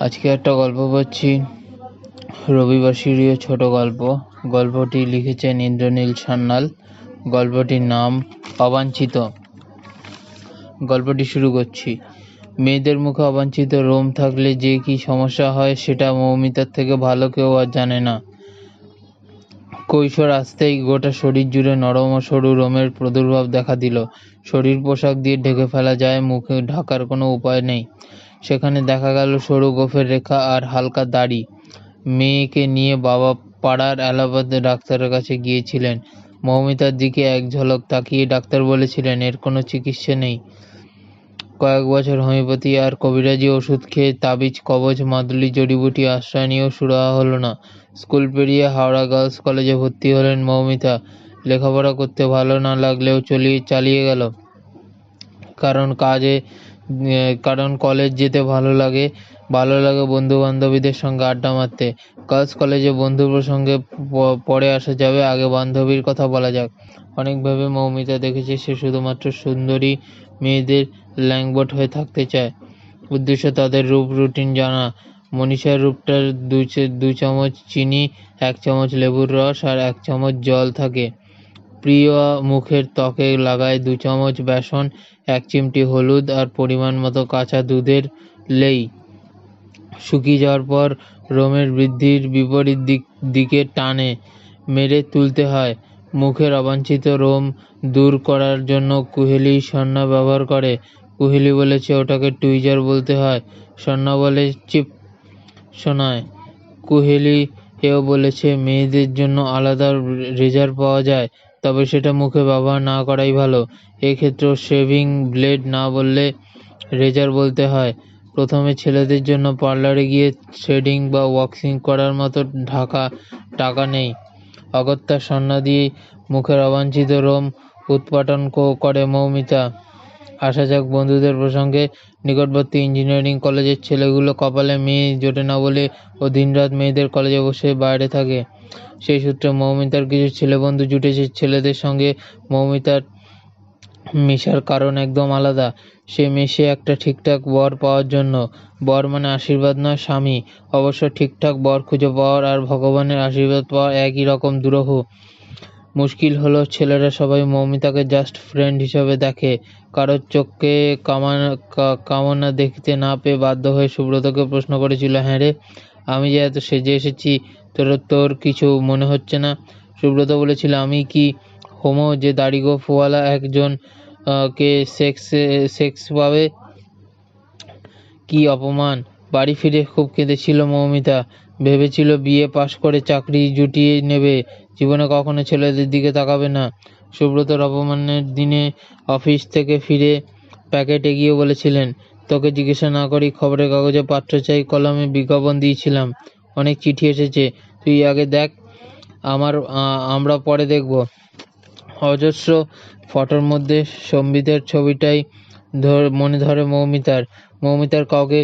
আজকে একটা গল্প পড়ছি, রবিবাসরীয় ছোট গল্প। গল্পটি লিখেছেন ইন্দ্রনীল সান্যাল। গল্পটির নাম অবাঞ্ছিত। গল্পটি শুরু করছি। মেয়েদের মুখে অবাঞ্ছিত রোম থাকলে যে কি সমস্যা হয় সেটা মৌমিতার থেকে ভালো কেউ আর জানে না। কৈশোর আসতেই গোটা শরীর জুড়ে নরম ও সরু রোমের প্রাদুর্ভাব দেখা দিল। শরীর পোশাক দিয়ে ঢেকে ফেলা যায়, মুখে ঢাকার কোনো উপায় নেই। সেখানে দেখা গেল সরু গোফের রেখা আর হালকা দাড়ি। মেয়েকে নিয়ে বাবা পাড়ার অ্যালোপ্যাথি ডাক্তারের কাছে গিয়েছিলেন। মৌমিতার দিকে এক ঝলক তাকিয়ে ডাক্তার বলেছিলেন, এর কোনো চিকিৎসা নেই। কয়েক বছর হোমিওপ্যাথি আর কবিরাজি ওষুধ খেয়ে তাবিজ কবজ মাদুলি জড়িবুটি আশ্রয় নিয়েও সুরাহা হলো না। স্কুল পেরিয়ে হাওড়া গার্লস কলেজে ভর্তি হলেন মৌমিতা। লেখাপড়া করতে ভালো না লাগলেও চালিয়ে গেল। কারণ কলেজ যেতে ভালো লাগে বন্ধু বান্ধবীদের সঙ্গে আড্ডা মারতে। গার্লস কলেজে বন্ধু প্রসঙ্গে পরে আসা যাবে, আগে বান্ধবীর কথা বলা যাক। অনেক ভেবে মৌমিতা দেখেছে সে শুধুমাত্র সুন্দরী মেয়েদের ল্যাংবট হয়ে থাকতে চায়। উদ্দেশ্য তাদের রূপ রুটিন জানা। মনীষার রূপটার 2 চামচ চিনি, 1 চামচ লেবুর রস আর 1 চামচ জল থাকে। প্রিয় মুখের ত্বকে লাগায় 2 চামচ বেসন, 1 চিমটি হলুদ আর পরিমাণ মতো কাঁচা দুধের লেই। শুকিয়ে যাওয়ার পর রোমের বৃদ্ধির বিপরীত দিকে টানে মেরে তুলতে হয়। মুখের অবাঞ্ছিত রোম দূর করার জন্য কুহেলি সন্না ব্যবহার করে। কুহেলি বলেছে ওটাকে টুইজার বলতে হয়, সন্না বলে চিপ শোনায়। কুহেলি এও বলেছে মেয়েদের জন্য আলাদা রেজার পাওয়া যায়, তবে সেটা মুখে ব্যবহার না করাই ভালো। এক্ষেত্রেও শেভিং ব্লেড না বললে রেজার বলতে হয়। প্রথমে ছেলেদের জন্য পার্লারে গিয়ে থ্রেডিং বা ওয়াক্সিং করার মতো টাকা নেই। অগত্যা সন্না দিয়ে মুখের অবাঞ্ছিত রোম উৎপাটন করে মৌমিতা। আসা যাক বন্ধুদের প্রসঙ্গে। নিকটবর্তী ইঞ্জিনিয়ারিং কলেজের ছেলেগুলো কপালে মেয়ে জোটে না বলে ও দিনরাত মেয়েদের কলেজে বসে বাইরে থাকে। সেই সূত্রে মৌমিতার কিছু ছেলে বন্ধু জুটেছে। ছেলেদের সঙ্গে মৌমিতার মেশার কারণ একদম আলাদা। সে মেশে একটা ঠিকঠাক বর পাওয়ার জন্য। বর মানে আশীর্বাদ নয়, স্বামী। অবশ্য ঠিকঠাক বর খুঁজে পাওয়ার আর ভগবানের আশীর্বাদ পাওয়া একই রকম দুরূহ। মুশকিল হলো ছেলেরা সবাই মৌমিতাকে জাস্ট ফ্রেন্ড হিসেবে দেখে। কারোর চোখে কামনা দেখতে না পেয়ে বাধ্য হয়ে সুব্রতকে প্রশ্ন করেছিল, হ্যাঁ রে, আমি যে এত সেজে এসেছি, তোর কিছু মনে হচ্ছে না? সুব্রত বলেছিল, আমি কি হোমো যে দাড়ি গোঁফওয়ালা একজন কে সেক্স পাবে? কি অপমান! বাড়ি ফিরে খুব কেঁদেছিল মৌমিতা। ভেবেছিল বিয়ে পাশ করে চাকরি জুটিয়ে নেবে, জীবনে কখনো ছেলেদের দিকে তাকাবে না। সুব্রতর অপমানের দিনে অফিস থেকে ফিরে প্যাকেট এগিয়ে বলেছিলেন, তোকে জিজ্ঞাসা না করি খবরের কাগজে পাত্র চাই কলমে বিজ্ঞাপন দিয়েছিলাম। অনেক চিঠি এসেছে, তুই আগে দেখ, আমরা পরে দেখব। অজস্র ফটোর মধ্যে সম্বিতের ছবিটাই মনে ধরে মৌমিতার কাউকে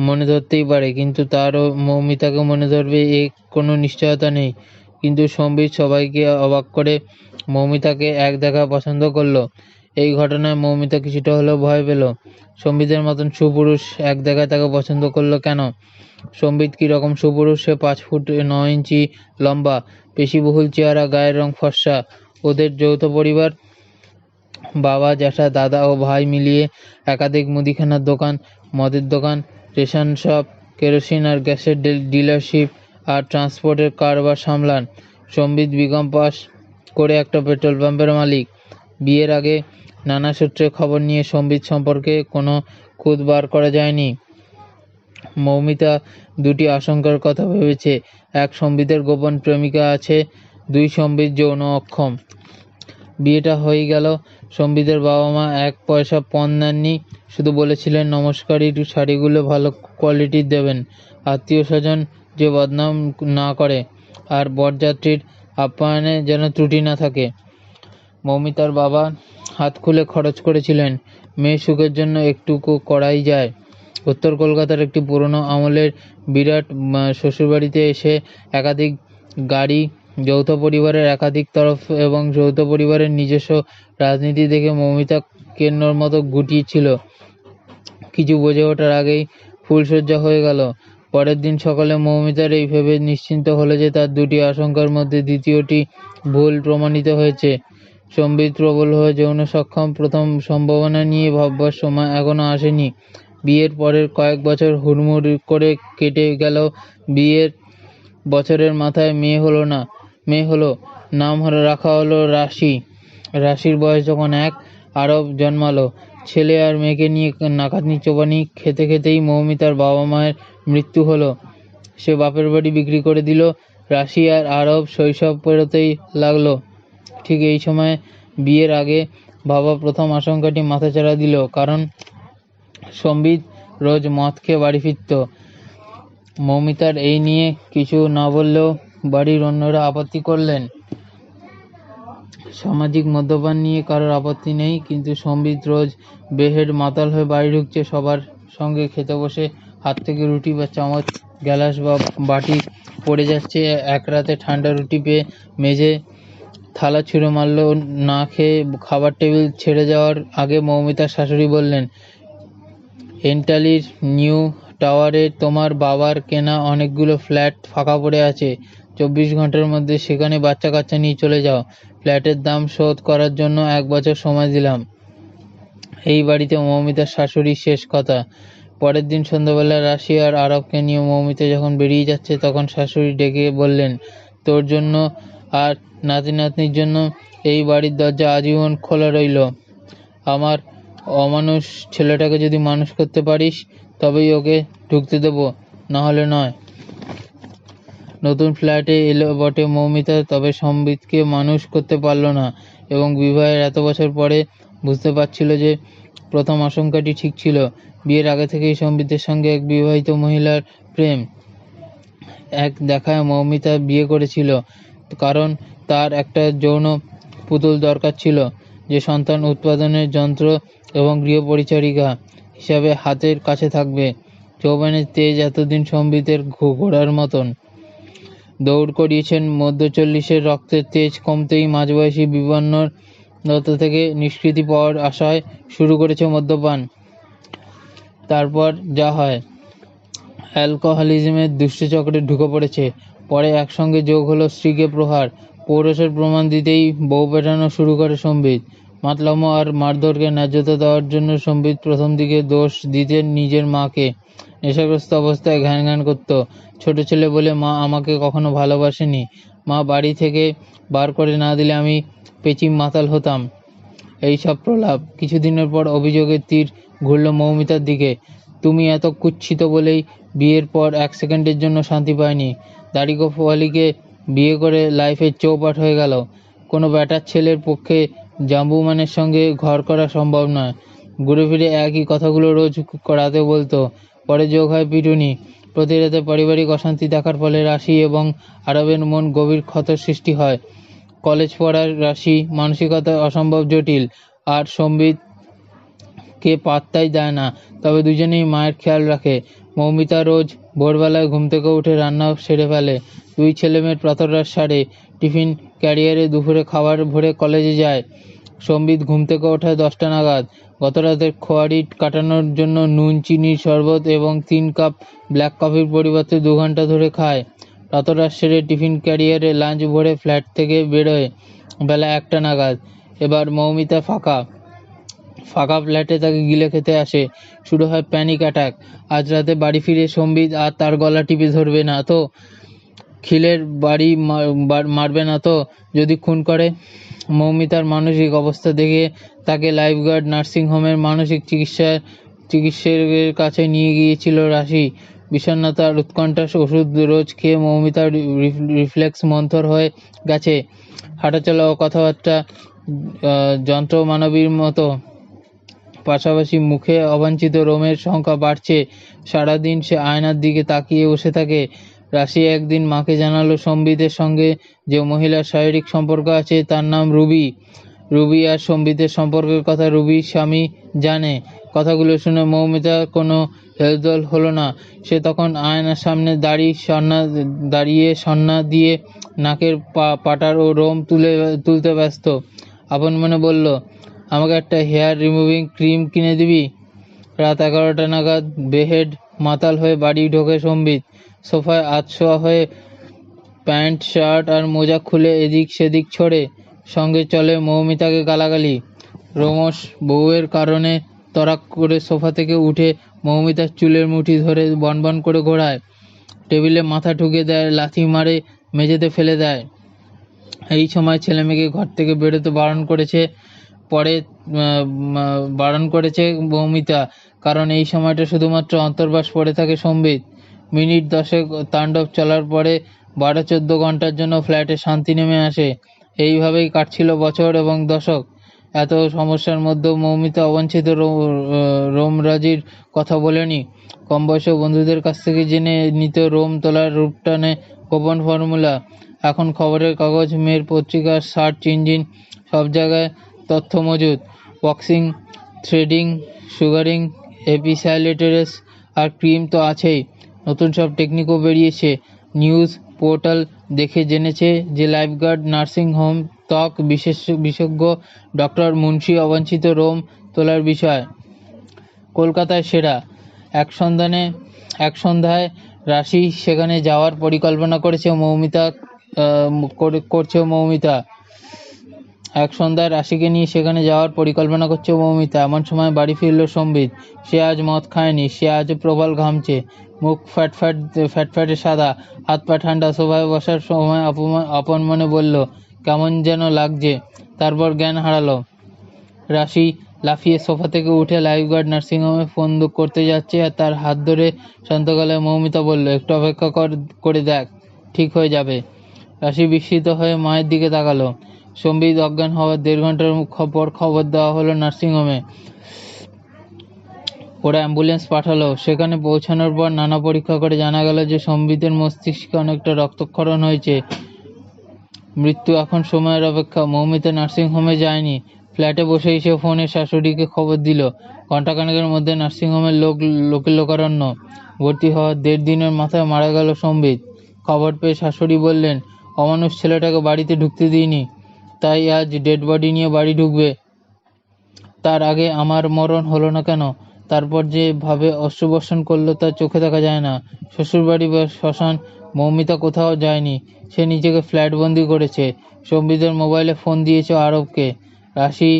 মনে ধরতেই পারে, কিন্তু তারও মৌমিতাকে মনে ধরবে এ কোনো নিশ্চয়তা নেই। কিন্তু সম্বিত সবাইকে অবাক করে মৌমিতাকে এক দেখা পছন্দ করলো। এই ঘটনায় মৌমিতা কিছুটা হলেও ভয় পেল। সম্বিতের মতন সুপুরুষ এক দেখায় তাকে পছন্দ করলো কেন? সম্বিত কিরকম সুপুরুষ? সে 5 ফুট 9 ইঞ্চি লম্বা, পেশিবহুল চেহারা, গায়ের রং ফর্সা। ওদের যৌথ পরিবার, বাবা, জ্যাঠা, দাদা ও ভাই মিলিয়ে একাধিক মুদিখানার দোকান, মদের দোকান, রেশন শপ, কেরোসিন আর গ্যাসের ডিলারশিপ আর ট্রান্সপোর্টের কারবার সামলান। সম্বিত বিকম পাস করে একটা পেট্রোল পাম্পের মালিক। বিয়ের আগে নানা সূত্রে খবর নিয়ে সম্বিত সম্পর্কে কোনো খুঁত বার করা যায়নি। মৌমিতা 2টি আশঙ্কার কথা ভেবেছে। 1, সম্বিতের গোপন প্রেমিকা আছে। 2, সম্বিত যৌন অক্ষম। বিয়েটা হয়ে গেল। সম্বিতের বাবা মা 1 পয়সা পণ দেননি, শুধু বলেছিলেন নমস্কারী শাড়িগুলো ভালো কোয়ালিটির দেবেন, আত্মীয় স্বজন যে বদনাম না করে, আর বরযাত্রীর আপ্যায়নে যেন ত্রুটি না থাকে। মৌমিতার বাবা হাত খুলে খরচ করেছিলেন। মেয়ের সুখের জন্য একটুকু করাই যায়। উত্তর কলকাতার একটি পুরনো আমলের বিরাট শ্বশুরবাড়িতে এসে একাধিক গাড়ি, যৌথ পরিবারের একাধিক তরফ এবং যৌথ পরিবারের নিজস্ব রাজনীতি দেখে মৌমিতা কেন্নর মতো গুটিয়েছিল। কিছু বুঝে ওঠার আগেই ফুলশয্যা হয়ে গেল। পরের দিন সকালে মৌমিতার এই ভেবে নিশ্চিন্ত হলো যে তার দুটি আশঙ্কার মধ্যে দ্বিতীয়টি ভুল প্রমাণিত হয়েছে। সম্বিত প্রবল হয়ে যৌন সক্ষম, প্রথম সম্ভাবনা নিয়ে ভাববার সময় এখনো আসেনি। বিয়ের পরের কয়েক বছর হুড়মুড় করে কেটে গেল। বিয়ের বছরের মাথায় মেয়ে হলো। নাম রাখা হলো রাশি। রাশির বয়স যখন 1, আরব জন্মালো। ছেলে আর মেয়েকে নিয়ে নাকানি চোবানি খেতে খেতেই মৌমিতার বাবা মায়ের মৃত্যু হলো। সে বাপের বাড়ি বিক্রি করে দিল। রাশি আর আরব শৈশব পেরোতেই লাগলো। ঠিক এই সময় বিয়ের আগে ভাবা প্রথম আশঙ্কাটি মাথাচাড়া দিল, কারণ সম্বিত রোজ মদ খেয়ে বাড়ি ফিরত। মৌমিতার এই নিয়ে কিছু না বললেও বাড়ির অন্যরা আপত্তি করলেন। সামাজিক মদ্যপান নিয়ে কারোর আপত্তি নেই, কিন্তু সম্বিত রোজ বেহেড মাতাল হয়ে বাড়ি ঢুকছে, সবার সঙ্গে খেতে বসে হাত থেকে রুটি বা চামচ, গ্যালাস বা বাটি পড়ে যাচ্ছে। এক রাতে ঠান্ডা রুটি পেয়ে মেঝে থালা ছুঁড়ে মারল। না খেয়ে খাবার টেবিল ছেড়ে যাওয়ার আগে মৌমিতার শাশুড়ি বললেন, এন্টালির নিউ টাওয়ারে তোমার বাবার কেনা অনেকগুলো ফ্ল্যাট ফাঁকা পড়ে আছে। 24 ঘন্টার মধ্যে সেখানে বাচ্চা কাচ্চা নিয়ে চলে যাও। ফ্ল্যাটের দাম শোধ করার জন্য 1 বছর সময় দিলাম। এই বাড়িতে মৌমিতার শাশুড়ির শেষ কথা। পরের দিন সন্ধ্যাবেলা রাশি আর আরবকে নিয়ে মৌমিতা যখন বেরিয়ে যাচ্ছে, তখন শাশুড়ি ডেকে বললেন, তোর জন্য আর নাতি নাতনির জন্য এই বাড়ির দরজা আজীবন খোলা রইল। আমার অমানুষ ছেলেটাকে যদি মানুষ করতে পারিস তবেই ওকে ঢুকতে দেবো, না হলে নয়। নতুন ফ্ল্যাটে এলো বটে মৌমিতা, তবে সম্বিতকে মানুষ করতে পারল না, এবং বিবাহের এত বছর পরে বুঝতে পারছিল যে প্রথম আশঙ্কাটি ঠিক ছিল। বিয়ের আগে থেকেই সম্বিতের সঙ্গে এক বিবাহিত মহিলার প্রেম। এক দেখায় মৌমিতা বিয়ে করেছিল, কারণ তার একটা যৌন পুতুল দরকার ছিল, যে সন্তান উৎপাদনের যন্ত্র এবং গৃহপরিচারিকা হিসাবে হাতের কাছে থাকবে। যৌবনের তেজ এতদিন সম্বিতের ঘোড়ার মতন দৌড় করিয়েছেন। মধ্য 40-এর রক্তের তেজ কমতেই মাঝবয়সী বিবর্ণর দত্ত থেকে নিষ্কৃতি পাওয়ার আশায় শুরু করেছে মদ্যপান। তারপর যা হয়, অ্যালকোহলিজমের দুষ্টচক্রে ঢুকে পড়েছে। পরে একসঙ্গে যোগ হলো স্ত্রীকে প্রহার। পৌরুষের প্রমাণ দিতেই বউ পেটানো শুরু করে সম্বিত। মাতলামো আর মারধরকে ন্যায্যতা দেওয়ার জন্য সম্বিত প্রথম দিকে দোষ দিতেন নিজের মাকে। নেশাগ্রস্ত অবস্থায় ঘ্যান ঘ্যান করত। ছোট ছেলে বলে মা আমাকে কখনো ভালোবাসেনি। মা বাড়ি থেকে বার করে না দিলে আমি পেচিম মাতাল হতাম। এই সব প্রলাপ। কিছুদিনের পর অভিযোগের তীর ঘুরল মৌমিতার দিকে। তুমি এত কুৎসিত বলেই বিয়ের পর 1 সেকেন্ডের জন্য শান্তি পায়নি। দাড়িগোফওয়ালিকে বিয়ে করে লাইফের চৌপাট হয়ে গেল। কোনো ব্যাটার ছেলের পক্ষে জাম্বুমানের সঙ্গে ঘর করা সম্ভব নয়। ঘুরে ফিরে একই কথাগুলো রোজ রাতে বলতো। পরে যোগ হয় পিটুনি। প্রতি রাতে পারিবারিক অশান্তি দেখার ফলে রাশি এবং আরবের মন গভীর ক্ষতের সৃষ্টি হয়। কলেজ পড়ার রাশি মানসিকতা অসম্ভব জটিল, আর সম্বিত কে পাত্তাই দেয় না, তবে দুজনেই মায়ের খেয়াল রাখে। মৌমিতা রোজ ভোরবেলায় ঘুম থেকে উঠে রান্না সেরে ফেলে। 2 ছেলেমেয়ের প্রাতরাশ সারে, টিফিন ক্যারিয়ারে দুপুরে খাবার ভরে কলেজে যায়। সম্বিত ঘুম থেকে ওঠে 10টা নাগাদ। গত রাতের খোয়ারি কাটানোর জন্য নুন, চিনির শরবত এবং 3 কাপ ব্ল্যাক কফির পরিবর্তে 2 ঘন্টা ধরে খায়। প্রাতরাশ সেরে টিফিন ক্যারিয়ারে লাঞ্চ ভরে ফ্ল্যাট থেকে বেরোয় বেলা 1টা নাগাদ। এবার মৌমিতা ফাঁকা ফ্ল্যাটে তাকে গিলে খেতে আসে। শুরু হয় প্যানিক অ্যাটাক। আজ রাতে বাড়ি ফিরে সম্বিত আর তার গলা টিপে ধরবে না তো? খিলের বাড়ি মারবে না তো যদি খুন করে? মৌমিতার মানসিক অবস্থা দেখে তাকে লাইফগার্ড নার্সিংহোমের মানসিক চিকিৎসকের কাছে নিয়ে গিয়েছিল রাশি। বিষণ্ণতা আর উৎকণ্ঠার ওষুধ রোজ খেয়ে মৌমিতার রিফ্লেক্স মন্থর হয়ে গেছে। হাঁটাচলা ও কথাবার্তা যন্ত্রমানবীর মতো। পাশাপাশি মুখে অবাঞ্ছিত রোমের সংখ্যা বাড়ছে। সারাদিন সে আয়নার দিকে তাকিয়ে বসে থাকে। রাশি একদিন মাকে জানালো সম্বিতের সঙ্গে যে মহিলার শারীরিক সম্পর্ক আছে তার নাম রুবি। রুবি আর সম্বিতের সম্পর্কের কথা রুবির স্বামী জানে। কথাগুলো শুনে মৌমিতা কোনো হেলদোল হলো না। সে তখন আয়নার সামনে দাঁড়িয়ে সন্না দিয়ে নাকের পাটার ও রোম তুলতে ব্যস্ত। আপন মনে বলল, আমাকে একটা হেয়ার রিমুভিং ক্রিম কিনে দিবি? রাত 11টা নাগাদ বেহেড মাতাল হয়ে বাড়ি ঢোকে সম্বিত। সোফায় আধশোয়া হয়ে প্যান্ট শার্ট আর মোজা খুলে এদিক সেদিক ছোড়ে। সঙ্গে চলে মৌমিতাকে গালাগালি। রোমশ বউয়ের কারণে তড়াক করে সোফা থেকে উঠে মৌমিতার চুলের মুঠি ধরে বনবন করে ঘোরায়, টেবিলে মাথা ঠুকে দেয়, লাথি মারে, মেঝেতে ফেলে দেয়। এই সময় ছেলেমেয়েকে ঘর থেকে বেরোতে বারণ করেছে মৌমিতা, কারণ এই সময়টা শুধুমাত্র অন্তর্বাস পড়ে থাকে সম্বিত। মিনিট 10 তাণ্ডব চলার পরে 12-14 ঘন্টার জন্য ফ্ল্যাটে শান্তি নেমে আসে। এইভাবেই কাটছিল বছর এবং দশক। এত সমস্যার মধ্যেও মৌমিতা অবাঞ্ছিত রোমরাজির কথা বলেনি। কম বয়সী বন্ধুদের কাছ থেকে জেনে নিত রোম তোলার রূপটানে গোপন ফর্মুলা। এখন খবরের কাগজ, মেয়ের পত্রিকা, সার্চ ইঞ্জিন, সব জায়গায় তথ্য মজুদ। বক্সিং, থ্রেডিং, সুগারিং, এপিস্যালিটেরেস আর ক্রিম তো আছেই। নতুন সব টেকনিকও বেরিয়েছে। নিউজ পোর্টাল দেখে জেনেছে যে লাইফগার্ড নার্সিং হোম ত্বক বিশেষজ্ঞ ডক্টর মুন্সি অবাঞ্ছিত রোম তোলার বিষয় কলকাতায় সেরা। এক সন্ধ্যায় রাশি সেখানে যাওয়ার পরিকল্পনা করছে মৌমিতা। এক সন্ধ্যায় রাশিকে নিয়ে সেখানে যাওয়ার পরিকল্পনা করছে মৌমিতা। এমন সময় বাড়ি ফিরল সম্বিত। সে আজ মদ খায়নি। সে আজ প্রবল ঘামছে। মুখ ফ্যাটফ্যাটে সাদা, হাত পা ঠান্ডা। সোফায় বসার সময় আপন মনে বলল, কেমন যেন লাগছে। তারপর জ্ঞান হারালো। রাশি লাফিয়ে সোফা থেকে উঠে লাইফগার্ড নার্সিংহোমে ফোন করতে যাচ্ছে, আর তার হাত ধরে শান্ত গলায় মৌমিতা বলল, একটু অপেক্ষা করে দেখ, ঠিক হয়ে যাবে। রাশি বিস্মিত হয়ে মায়ের দিকে তাকালো। সম্বিত অজ্ঞান হওয়ার 1.5 ঘন্টার পর খবর দেওয়া হলো নার্সিংহোমে। ওরা অ্যাম্বুলেন্স পাঠালো। সেখানে পৌঁছানোর পর নানা পরীক্ষা করে জানা গেল যে সম্বিতের মস্তিষ্কে অনেকটা রক্তক্ষরণ হয়েছে। মৃত্যু এখন সময়ের অপেক্ষা। মৌমিতা নার্সিংহোমে যায়নি। ফ্ল্যাটে বসেই সে ফোনে শাশুড়িকে খবর দিল। ঘণ্টাখানেকের মধ্যে নার্সিংহোমের লোকারণ্য। ভর্তি হওয়ার 1.5 দিনের মাথায় মারা গেল সম্বিত। খবর পেয়ে শাশুড়ি বললেন, অমানুষ ছেলেটাকে বাড়িতে ঢুকতে দিইনি, তাই আজ ডেড বডি নিয়ে বাড়ি ঢুকবে। তার আগে আমার মরণ হলো না কেন? তারপর যে ভাবে অশ্রুবর্ষণ করলো তা চোখে দেখা যায় না। শ্বশুরবাড়ি বা শ্মশান, মৌমিতা কোথাও যায়নি। সে নিজেকে ফ্ল্যাট বন্দি করেছে। সম্বিতের মোবাইলে ফোন দিয়েছে আরবকে। রাশি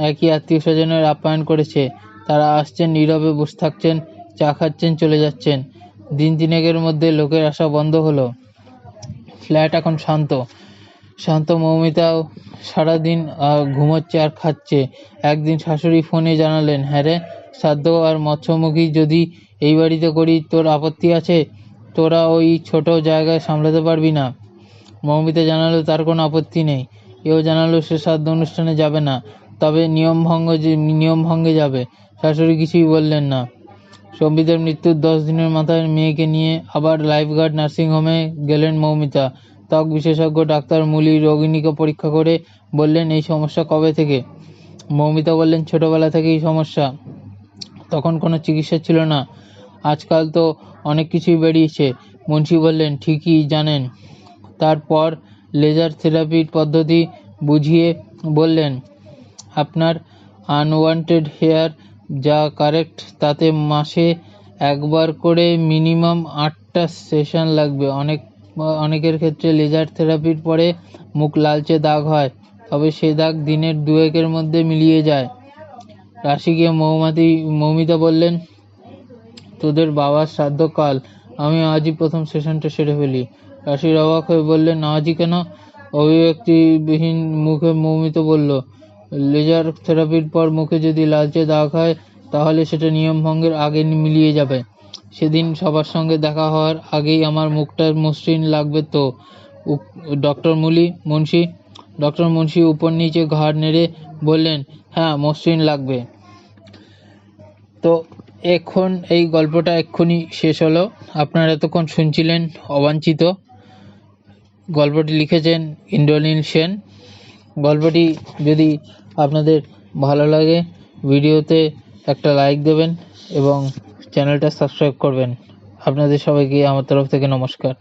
একই আত্মীয় স্বজনের আপ্যায়ন করেছে। তারা আসছেন, নীরবে বসে থাকছেন, চা খাচ্ছেন, চলে যাচ্ছেন। 3 দিনের মধ্যে লোকের আসা বন্ধ হলো। ফ্ল্যাট এখন শান্ত। মৌমিতাও সারাদিন ঘুমোচ্ছে আর খাচ্ছে। একদিন শাশুড়ি ফোনে জানালেন, হ্যাঁ রে, শ্রাদ্ধ আর মৎস্যমুখী যদি এই বাড়িতে করি তোর আপত্তি আছে? তোরা ওই ছোট জায়গায় সামলাতে পারবি না। মৌমিতা জানালো তার কোনো আপত্তি নেই। এও জানালো সে শ্রাদ্ধ অনুষ্ঠানে যাবে না, তবে নিয়ম ভঙ্গে যাবে। শাশুড়ি কিছুই বললেন না। সম্বিতের মৃত্যুর 10 দিনের মাথায় মেয়েকে নিয়ে আবার লাইফগার্ড নার্সিংহোমে গেলেন মৌমিতা। ত্বক বিশেষজ্ঞ ডাক্তার মুলি রোগিণীকে পরীক্ষা করে বললেন, এই সমস্যা কবে থেকে? মৌমিতা বললেন, ছোটবেলা থেকেই সমস্যা। তখন কোনো চিকিৎসা ছিল না। আজকাল তো অনেক কিছুই বেরিয়েছে। মুন্সি বললেন, ঠিকই জানেন। তারপর লেজার থেরাপির পদ্ধতি বুঝিয়ে বললেন, আপনার আনওয়ান্টেড হেয়ার যা কারেক্ট, তাতে মাসে একবার করে মিনিমাম 8টা সেশন লাগবে। অনেকের ক্ষেত্রে লেজার থেরাপির পরে মুখ লালচে দাগ হয়, তবে সে দাগ দিনের 2-1 মধ্যে মিলিয়ে যায়। রাশিকে মৌমিতা বললেন, তোদের বাবার শ্রাদ্ধ কাল, আমি আজই প্রথম সেশনটা সেরে ফেলি। রাশির অবাক হয়ে বললেন, আজই কেন? অভিব্যক্তিবিহীন মুখে মৌমিতা বলল, লেজার থেরাপির পর মুখে যদি লালচে দাগ হয় তাহলে সেটা নিয়ম ভঙ্গের আগে মিলিয়ে যাবে। সেদিন সবার সঙ্গে দেখা হওয়ার আগেই আমার মুখটা মসৃণ লাগবে তো। ডক্টর মুন্সি উপর নিচে ঘাড় নেড়ে বললেন, হ্যাঁ, মসৃণ লাগবে। তো এখন এই গল্পটা এক্ষুনি শেষ হলো। আপনারা এতক্ষণ শুনছিলেন অবাঞ্ছিত। গল্পটি লিখেছেন ইন্দ্রনীল সেন। গল্পটি যদি আপনাদের ভালো লাগে, ভিডিওতে একটা লাইক দেবেন এবং চ্যানেলটা সাবস্ক্রাইব করবেন। আপনাদের সবাইকে আমার তরফ থেকে নমস্কার।